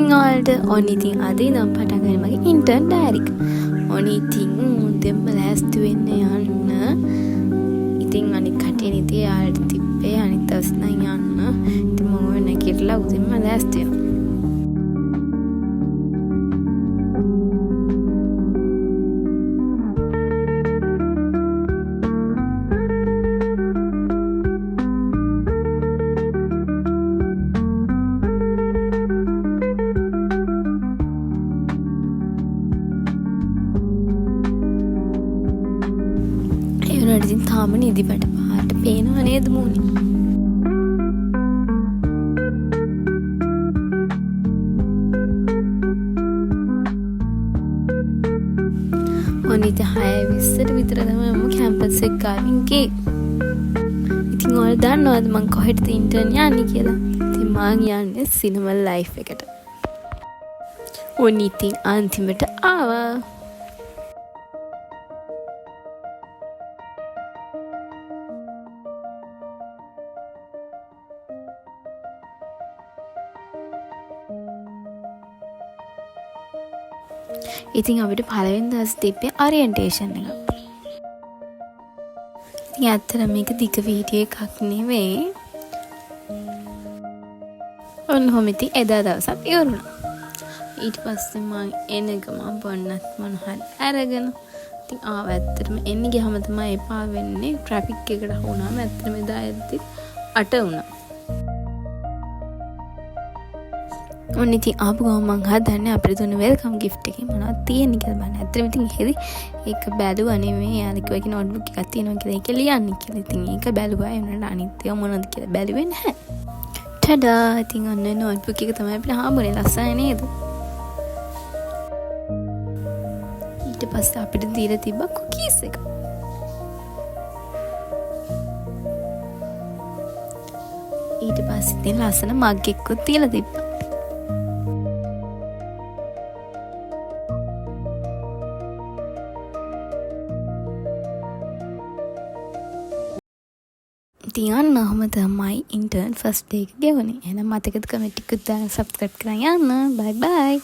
ඉතින් ඔයාලට ඕන ඉතින් අද ඉඳන් පටන් ගන්න මගේ ඉන්ටර්න් ඩයරි එක. ඕන ඉතින් දෙම්ම ලෑස්ති වෙන්න යන්න. ඉතින් අනිත් කටින් ඉතින් ඔයාලට තිබ්බේ අනිත් දවස් නම් යන්න. ඉතින් මම නැගිටලා උදේම ලෑස්ති වෙනවා. ඉතින් තාම නිදිමට පාට පේනව නේද මූණේ? ඔන්න ඉතින් 6:20ට විතර තමයි මම කැම්පස් එක ගාවින් ගියේ. ඉතින් ඔයාලා දන්නවද මං කොහෙටද ඉන්ටර්න් යන්නේ කියලා? ඉතින් මං යන්නේ සිනමල් ලයිෆ් එකට. ඔන්න ඉතින් අන්තිමට ආවා. ඉතින් අපිට පළවෙනි දවස් තිබ්බේ ඔරියන්ටේෂන් එක. ඉතින් ඇත්තටම මේක දිග වීඩියෝ එකක් නෙවෙයි. ඔන්නෝම ඉතින් එදා දවසක් ඉවරුණා. ඊට පස්සේ මම එන ගමන් බොන්නත් මොනහරි අරගෙන ඉතින් ඇත්තටම එන්නේ ගියාම තමයි එපා වෙන්නේ. ට්‍රැෆික් එකට වුණාම ඇත්තටම එදා එද්දි 8 වුණා. ඔන්න ඉතින් ආපු ගමන් මං හදන්නේ අපිට දුන්න වෙල්කම් ගිෆ්ට් එකේ මොනවද තියෙන්නේ කියලා බලන්න. ඇත්තටම ඉතින් එහෙදි ඒක බැලුවා නෙමෙයි. යාළුවා කිව්වා කි නෝට්බුක් එකක් තියෙනවා කියලා ඒක ලියන්න කියලා. ඉතින් ඒක බැලුවා. ඒ වුණාට අනිත් ඒවා මොනවද කියලා බැලුවේ නැහැ. ටඩා! ඉතින් ඔන්න නෝට්බුක් එක තමයි අපිට හම්බුනේ. ලස්සනයි නේද? ඊට පස්සේ අපිට දීලා තිබ්බා කුකීස් එක. ඊට පස්සේ ඉතින් ලස්සන මග් එකකුත් තියලා තිබ්බා. ඉතින් අන්න ඔහොම තමයි ඉන්ටර්න් ෆස්ට් ඩේ එක ගෙවුනේ. එහෙනම් මතකද කමෙන්ට් එකක් දාන්න සබ්ස්ක්‍රයිබ් කරන් යන්න. බයි බයි.